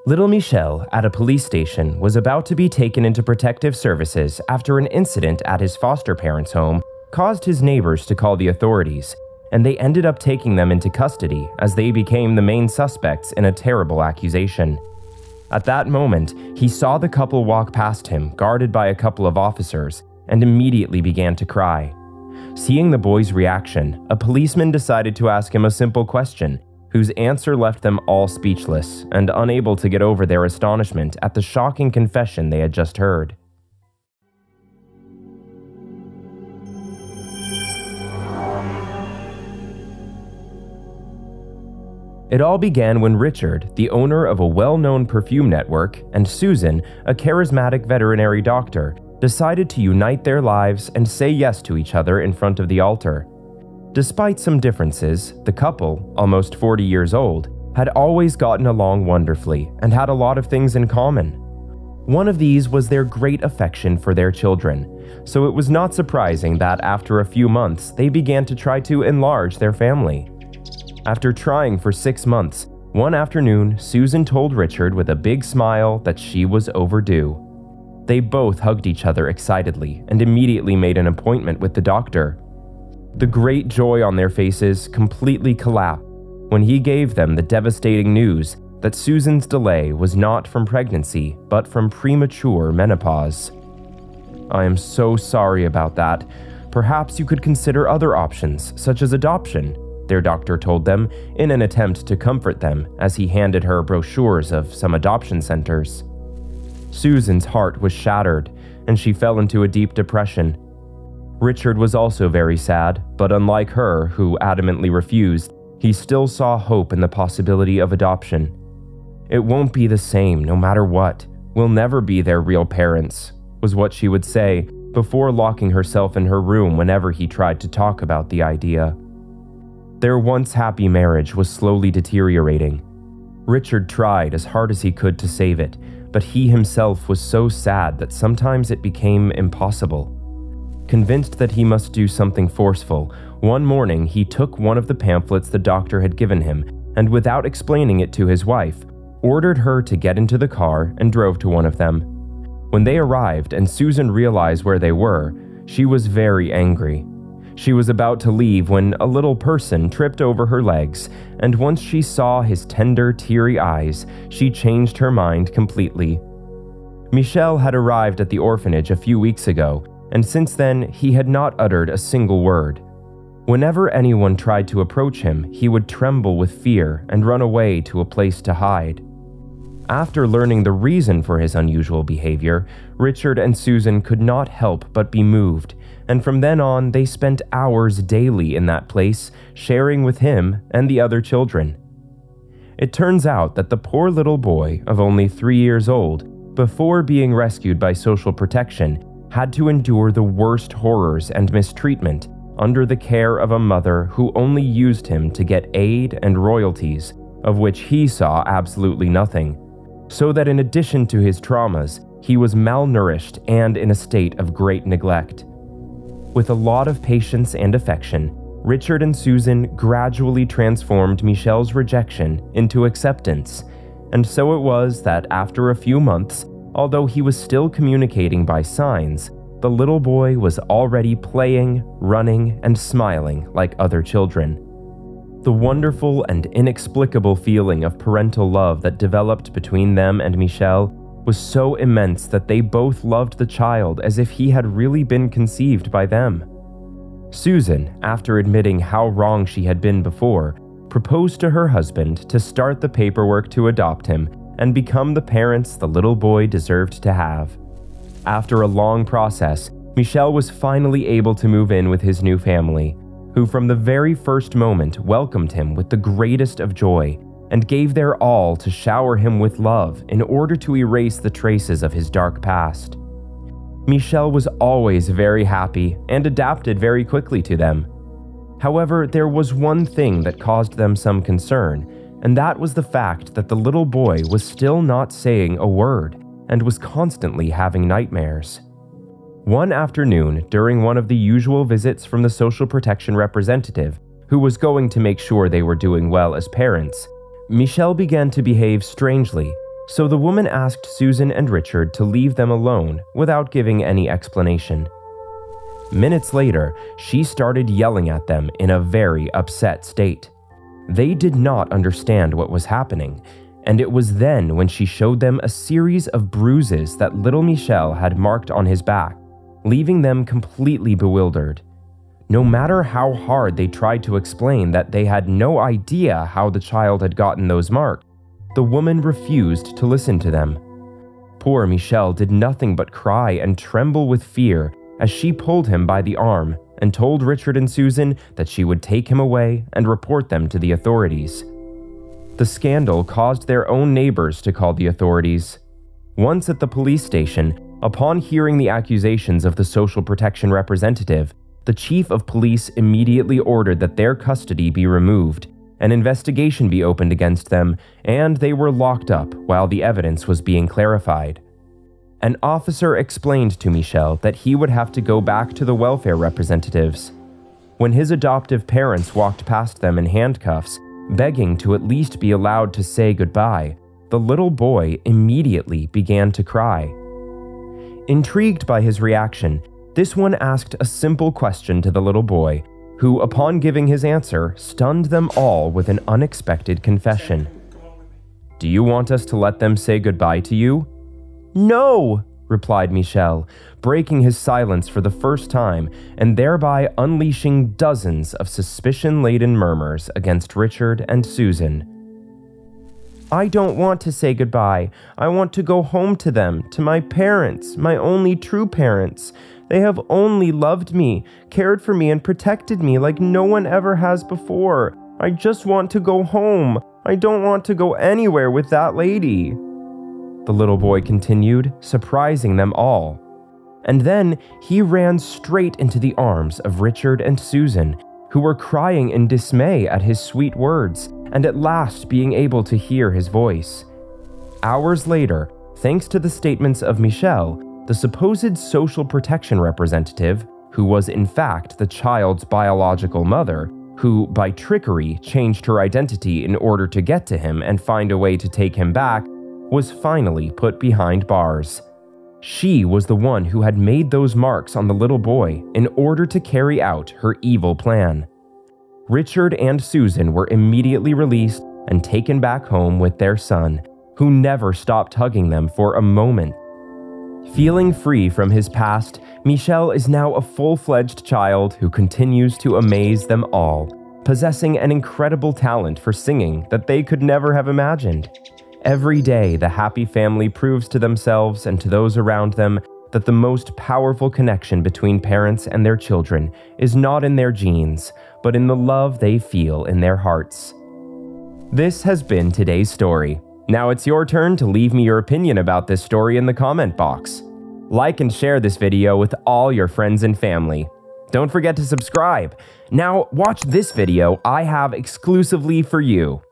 Little Michel, at a police station, was about to be taken into protective services after an incident at his foster parents' home caused his neighbors to call the authorities, and they ended up taking them into custody as they became the main suspects in a terrible accusation. At that moment, he saw the couple walk past him, guarded by a couple of officers, and immediately began to cry. Seeing the boy's reaction, a policeman decided to ask him a simple question, whose answer left them all speechless and unable to get over their astonishment at the shocking confession they had just heard. It all began when Richard, the owner of a well-known perfume network, and Susan, a charismatic veterinary doctor, decided to unite their lives and say yes to each other in front of the altar. Despite some differences, the couple, almost 40 years old, had always gotten along wonderfully and had a lot of things in common. One of these was their great affection for their children, so it was not surprising that after a few months they began to try to enlarge their family. After trying for 6 months, one afternoon, Susan told Richard with a big smile that she was overdue. They both hugged each other excitedly and immediately made an appointment with the doctor. The great joy on their faces completely collapsed when he gave them the devastating news that Susan's delay was not from pregnancy, but from premature menopause. "I am so sorry about that. Perhaps you could consider other options, such as adoption," their doctor told them in an attempt to comfort them as he handed her brochures of some adoption centers. Susan's heart was shattered, and she fell into a deep depression. Richard was also very sad, but unlike her, who adamantly refused, he still saw hope in the possibility of adoption. "It won't be the same no matter what. We'll never be their real parents," was what she would say before locking herself in her room whenever he tried to talk about the idea. Their once happy marriage was slowly deteriorating. Richard tried as hard as he could to save it, but he himself was so sad that sometimes it became impossible. Convinced that he must do something forceful, one morning he took one of the pamphlets the doctor had given him and, without explaining it to his wife, ordered her to get into the car and drove to one of them. When they arrived and Susan realized where they were, she was very angry. She was about to leave when a little person tripped over her legs, and once she saw his tender, teary eyes, she changed her mind completely. Michel had arrived at the orphanage a few weeks ago, and since then he had not uttered a single word. Whenever anyone tried to approach him, he would tremble with fear and run away to a place to hide. After learning the reason for his unusual behavior, Richard and Susan could not help but be moved, and from then on they spent hours daily in that place, sharing with him and the other children. It turns out that the poor little boy of only 3 years old, before being rescued by social protection, had to endure the worst horrors and mistreatment under the care of a mother who only used him to get aid and royalties, of which he saw absolutely nothing, so that in addition to his traumas, he was malnourished and in a state of great neglect. With a lot of patience and affection, Richard and Susan gradually transformed Michel's rejection into acceptance, and so it was that after a few months, although he was still communicating by signs, the little boy was already playing, running, and smiling like other children. The wonderful and inexplicable feeling of parental love that developed between them and Michel was so immense that they both loved the child as if he had really been conceived by them. Susan, after admitting how wrong she had been before, proposed to her husband to start the paperwork to adopt him and become the parents the little boy deserved to have. After a long process, Michel was finally able to move in with his new family, who from the very first moment welcomed him with the greatest of joy and gave their all to shower him with love in order to erase the traces of his dark past. Michel was always very happy and adapted very quickly to them. However, there was one thing that caused them some concern, and that was the fact that the little boy was still not saying a word and was constantly having nightmares. One afternoon, during one of the usual visits from the social protection representative, who was going to make sure they were doing well as parents, Michel began to behave strangely So the woman asked Susan and Richard to leave them alone without giving any explanation. Minutes later, she started yelling at them in a very upset state. They did not understand what was happening, and it was then when she showed them a series of bruises that little Michel had marked on his back, leaving them completely bewildered. No matter how hard they tried to explain that they had no idea how the child had gotten those marks, the woman refused to listen to them. Poor Michel did nothing but cry and tremble with fear as she pulled him by the arm and told Richard and Susan that she would take him away and report them to the authorities. The scandal caused their own neighbors to call the authorities. Once at the police station, upon hearing the accusations of the social protection representative, the chief of police immediately ordered that their custody be removed, an investigation be opened against them, and they were locked up while the evidence was being clarified. An officer explained to Michel that he would have to go back to the welfare representatives. When his adoptive parents walked past them in handcuffs, begging to at least be allowed to say goodbye, the little boy immediately began to cry. Intrigued by his reaction, this one asked a simple question to the little boy, who, upon giving his answer, stunned them all with an unexpected confession. "Do you want us to let them say goodbye to you?" "No," replied Michel, breaking his silence for the first time and thereby unleashing dozens of suspicion-laden murmurs against Richard and Susan. "I don't want to say goodbye. I want to go home to them, to my parents, my only true parents. They have only loved me, cared for me, and protected me like no one ever has before. I just want to go home. I don't want to go anywhere with that lady," the little boy continued, surprising them all. And then he ran straight into the arms of Richard and Susan, who were crying in dismay at his sweet words, and at last being able to hear his voice. Hours later, thanks to the statements of Michel, the supposed social protection representative, who was in fact the child's biological mother, who by trickery changed her identity in order to get to him and find a way to take him back, was finally put behind bars. She was the one who had made those marks on the little boy in order to carry out her evil plan. Richard and Susan were immediately released and taken back home with their son, who never stopped hugging them for a moment. Feeling free from his past, Michel is now a full-fledged child who continues to amaze them all, possessing an incredible talent for singing that they could never have imagined. Every day, the happy family proves to themselves and to those around them that the most powerful connection between parents and their children is not in their genes, but in the love they feel in their hearts. This has been today's story. Now it's your turn to leave me your opinion about this story in the comment box. Like and share this video with all your friends and family. Don't forget to subscribe. Now watch this video I have exclusively for you.